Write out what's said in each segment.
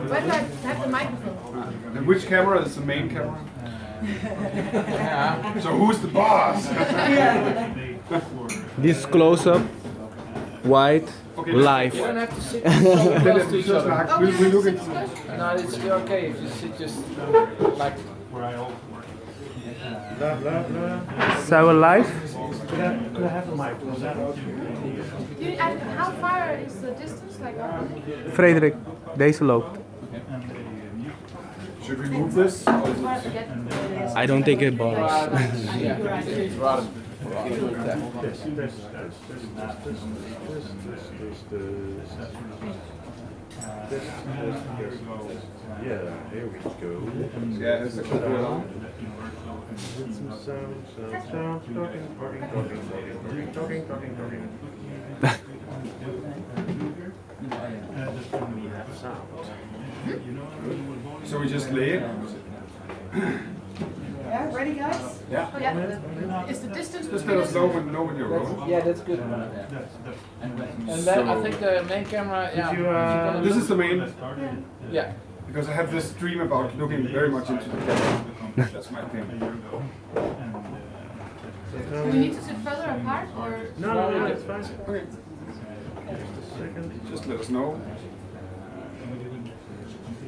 Why do I have the microphone? And which camera is the main camera? So who's the boss? This close up, wide, Okay, live. You don't have to sit so close to each other. We look into No, it's okay if you sit just like. Zijn we live? How far is the distance? Like, Frederik, deze loopt. Should we move this? I don't think it bothers. It's rather. Yeah, here we go. Yeah, it's a cool alarm. Sound, talking. So we just lay it? yeah, ready, guys? Yeah. Oh, yeah. Is the distance? Just let us know when you're rolling. Yeah, that's good. And then I think the main camera. Yeah. This is the main, Yeah. because I have this dream about looking very much into the camera. That's my thing. Do we need to sit further apart or? No, it's fine. Okay. Just let us know.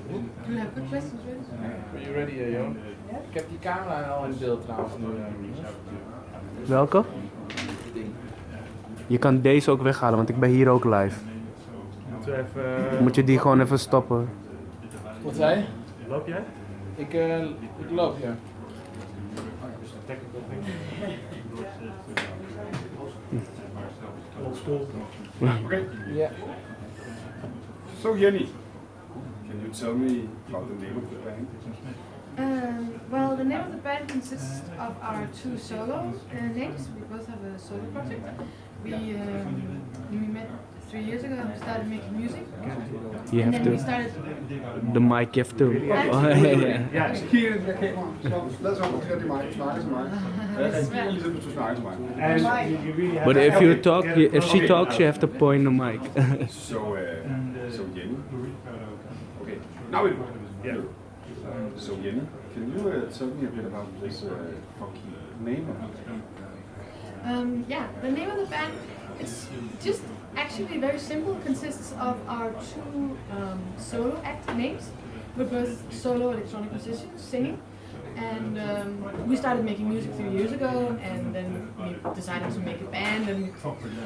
Do you have good questions, really? Are you ready, Johan? Ik heb die camera al in beeld trouwens nu. Welke? Je kan deze ook weghalen, want ik ben hier ook live. Moet je die gewoon even stoppen. Wat zei je? Loop jij? Ik loop, ja. Old school. Okay. Yeah. So Jenny, can you tell me about the name of the band? Well, the name of the band consists of our two solo names. We both have a solo project. We met 3 years ago and started making music. You And have then we to. started. The mic you have to. Ja, hier in de lad os om at mig, snakke til mig. Jeg kan ligesom, hvis du snakker til mig. But if you talk, if she talks, you have to point the mic. So Jenny. Okay, now we do. Yeah. So Jenny, can you tell me a bit about this funky name? Yeah, the name of the band, it's just actually very simple. It consists of our two solo act names. We're both solo electronic musicians singing. And we started making music 3 years ago, and then we decided to make a band, and we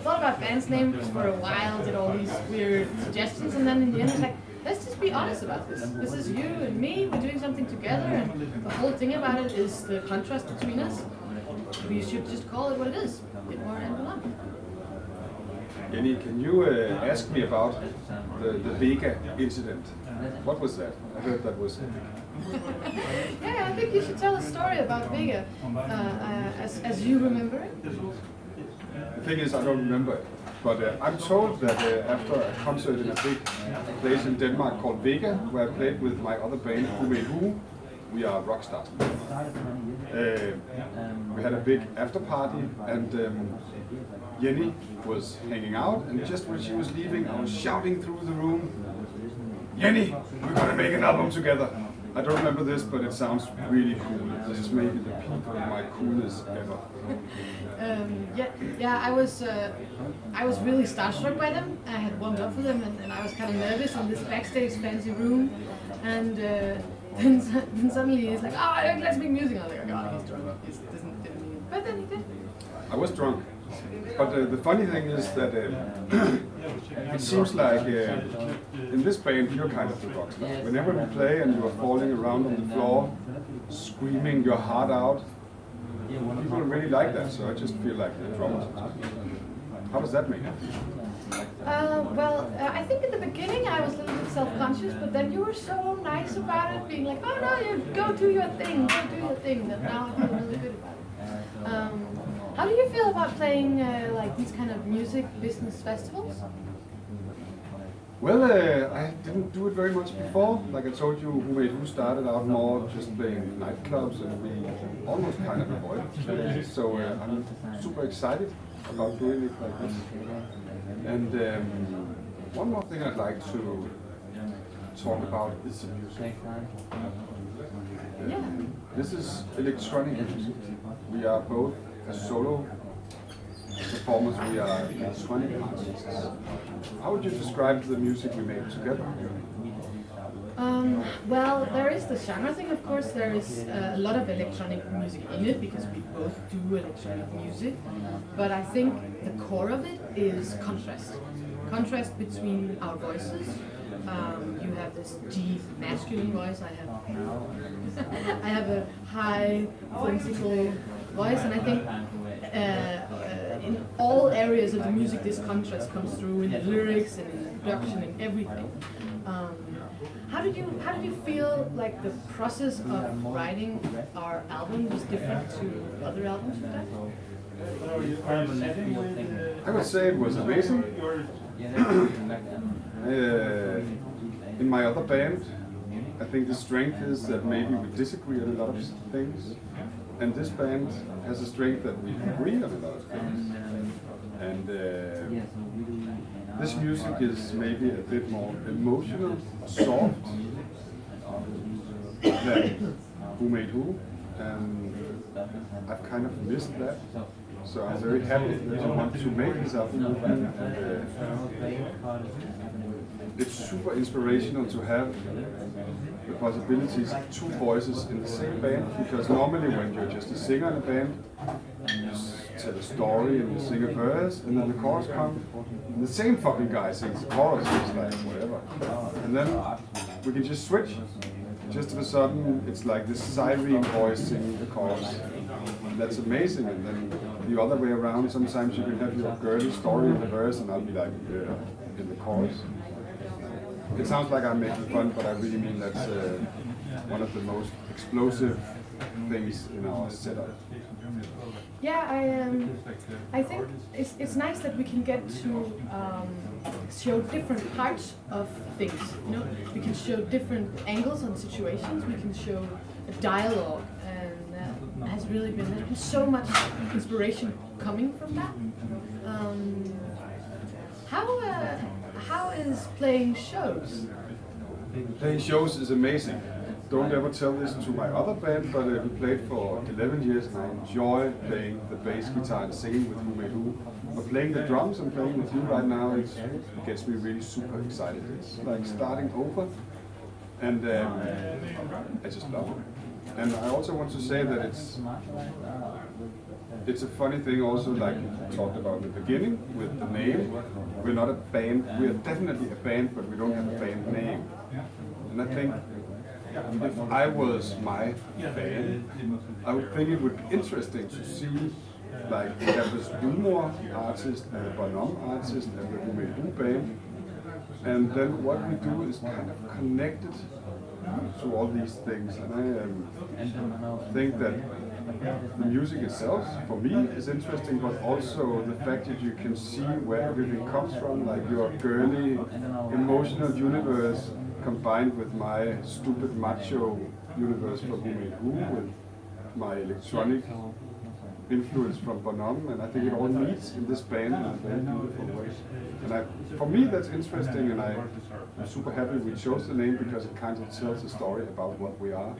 thought about band's names for a while, did all these weird suggestions, and then in the end it's like, let's just be honest about this. This is you and me, we're doing something together, and the whole thing about it is the contrast between us. We should just call it what it is, Lydmor and Bon Homme. Jenny, can you ask me about the Vega incident? What was that? I heard that was... Yeah, I think you should tell a story about Vega, as you remember it. The thing is, I don't remember it. But I'm told that after a concert in a big place in Denmark called Vega, where I played with my other band, WhoMadeWho, we are rock stars. We had a big after party, and Jenny was hanging out, and just when she was leaving, I was shouting through the room, Jenny, we're gonna make an album together. I don't remember this, but it sounds really cool. This is maybe the peak of my coolness ever. I was really starstruck by them. I had warmed up for them, and I was kind of nervous in this backstage fancy room. And then suddenly he's like, "Oh, let's make music." I was like, "Oh God, he's drunk. He didn't mean it." But then he did. I was drunk. But the funny thing is that it seems like in this band you're kind of the rock star. Whenever we play and you are falling around on the floor, screaming your heart out, people really like that, so I just feel like the drummer. How does that make you feel? I think in the beginning I was a little bit self-conscious, but then you were so nice about it, being like, "Oh no, you go do your thing, that now I feel really good about it. How do you feel about playing like these kind of music business festivals? Well, I didn't do it very much before. Like I told you, WhoMadeWho started out more just playing nightclubs, and we almost kind of avoided it. So I'm super excited about doing it like this. And one more thing I'd like to talk about is the music. Yeah. This is electronic music. We are both as solo performers, we are electronic artists. How would you describe the music we made together? Well, there is the genre thing, of course. There is a lot of electronic music in it because we both do electronic music. But I think the core of it is contrast. Contrast between our voices. You have this deep masculine voice. I have a high whimsical voice, and I think in all areas of the music, this contrast comes through in the lyrics and in the production and everything. How did you feel like the process of writing our album was different to other albums you've done? I would say it was amazing. In my other band, I think the strength is that maybe we disagree on a lot of things, and this band has a strength that we agree on a lot of things. And this music is maybe a bit more emotional, soft than WhoMadeWho, and I've kind of missed that. So I'm very happy that I want to make this album with you. It's super inspirational to have the possibilities of two voices in the same band, because normally when you're just a singer in a band, you just tell a story and you sing a verse, and then the chorus comes, and the same fucking guy sings the chorus, it's like whatever. And then we can just switch. Just of a sudden, it's like this siren voice singing the chorus. And that's amazing. And then the other way around, sometimes you can have your girly story in the verse, and I'll be like in the chorus. It sounds like I'm making fun, but I really mean that's one of the most explosive things in our setup. Yeah, I think it's nice that we can get to show different parts of things. You know, we can show different angles on situations. We can show a dialogue, and there's been so much inspiration coming from that. How is playing shows? Playing shows is amazing. Don't ever tell this to my other band, but we played for 11 years and I enjoy playing the bass guitar and singing with WhoMadeWho. But playing the drums and playing with you right now, it gets me really super excited. It's like starting over, and I just love it. And I also want to say that it's a funny thing also, like we talked about in the beginning with the name. We're not a band, we are definitely a band, but we don't have a band name. And I think if I was my band, I would think it would be interesting to see, like, we have this Lydmor artist and a Bon Homme artist and the WhoMadeWho band, and then what we do is kind of connected to all these things. And I think that the music itself, for me, is interesting, but also the fact that you can see where everything comes from, like your girly, emotional universe combined with my stupid macho universe from WhoMadeWho, with my electronic influence from Bon Homme, and I think it all meets in this band in a very beautiful way. And for me, that's interesting, and I'm super happy we chose the name because it kind of tells a story about what we are.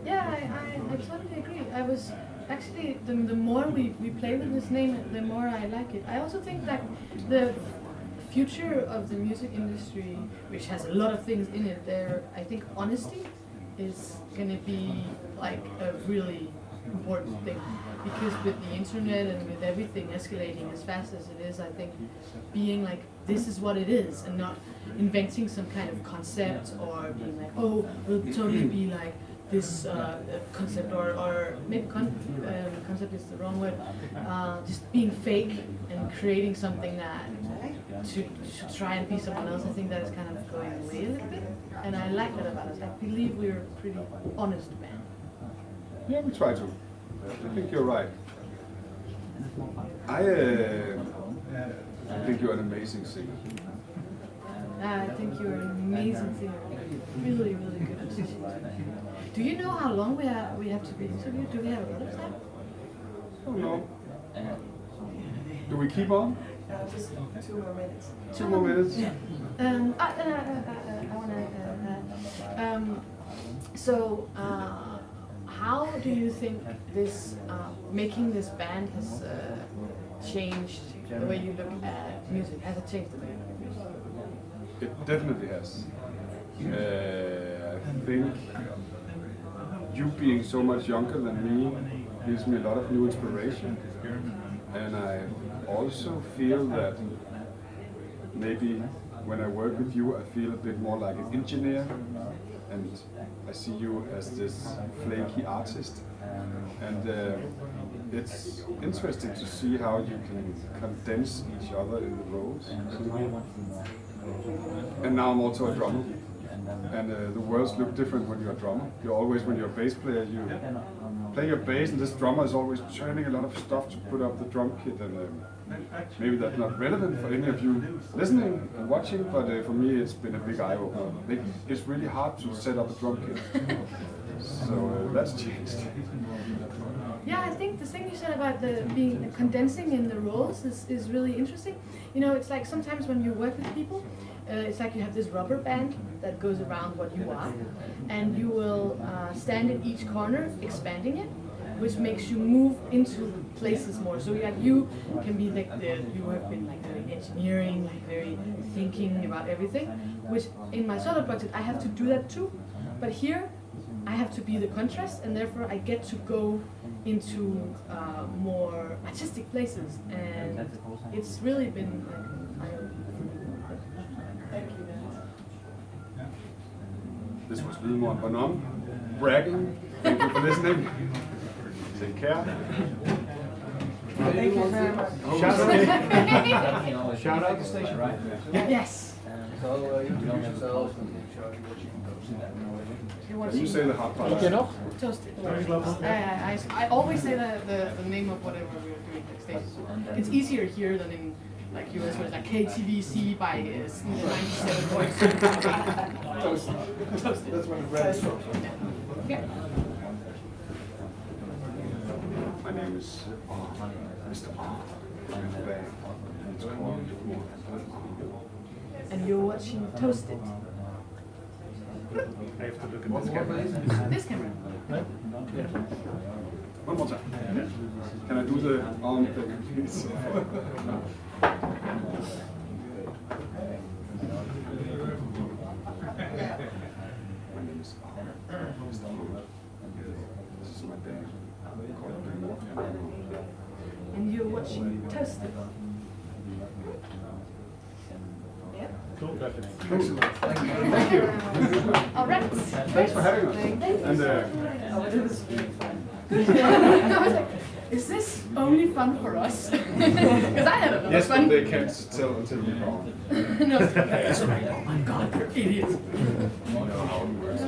Yeah, I totally agree. I was actually, the more we play with this name, the more I like it. I also think that the future of the music industry, which has a lot of things in it, I think honesty is going to be like a really important thing, because with the internet and with everything escalating as fast as it is, I think being like, this is what it is, and not inventing some kind of concept or being like, oh, we'll totally be like this concept, or maybe concept is the wrong word, just being fake and creating something that to try and be someone else. I think that is kind of going away a little bit, and I like that about us. I believe we're a pretty honest band. Yeah, we try to. I think you're right. I think you're an amazing singer. I think you're an amazing singer. Really, really good musician. Do you know how long we have to be interviewed? Do we have a lot of time? Oh no. Do we keep on? Just 2 more minutes. 2 more minutes? Yeah. How do you think this making this band has changed the way you look at music? Has it changed the way you look at music? It definitely has. I think you being so much younger than me gives me a lot of new inspiration, and I also feel that maybe when I work with you I feel a bit more like an engineer, and I see you as this flaky artist, and it's interesting to see how you can condense each other in the roles. And now I'm also a drummer, and the worlds look different when you're a drummer. You're always, when you're a bass player, you play your bass, and this drummer is always turning a lot of stuff to put up the drum kit, and maybe that's not relevant for any of you listening and watching, but for me it's been a big eye-opener. It's really hard to set up a drum kit, so that's changed. Yeah, I think the thing you said about the condensing in the roles is really interesting. You know, it's like sometimes when you work with people, it's like you have this rubber band that goes around what you are, and you will stand in each corner expanding it, which makes you move into places more. So like you can be like you have been like very engineering, like very thinking about everything, which in my solo project I have to do that too, but here I have to be the contrast, and therefore I get to go into more artistic places, and it's really been like Thank you. This was Lydmor and Bon Homme bragging. Thank you for listening. Take care. Thank you very much. Shout out the station, right? Yes. Can you say the hard part? Toasted. I always say the name of whatever we're doing backstage. It's easier here than in like US, where it's like KTVC by 97.2. Toasted. That's when the red is from. Yeah. My name is Mr. R. It's called Lydmor. And you're watching Toasted. I have to look at this camera. This camera. One more time. Can I do the arm thing, please? My name is Mr. R. This is my band called Lydmor and Bon Homme. And you're watching Toasted. Yeah. Cool. Excellent. Thank you. All right. Thanks for having us. And It was really fun. I was like, is this only fun for us? Because I had a lot of yes, fun. but they can't tell until you're gone. No, it's like, oh my god, you're idiots. You know how it works.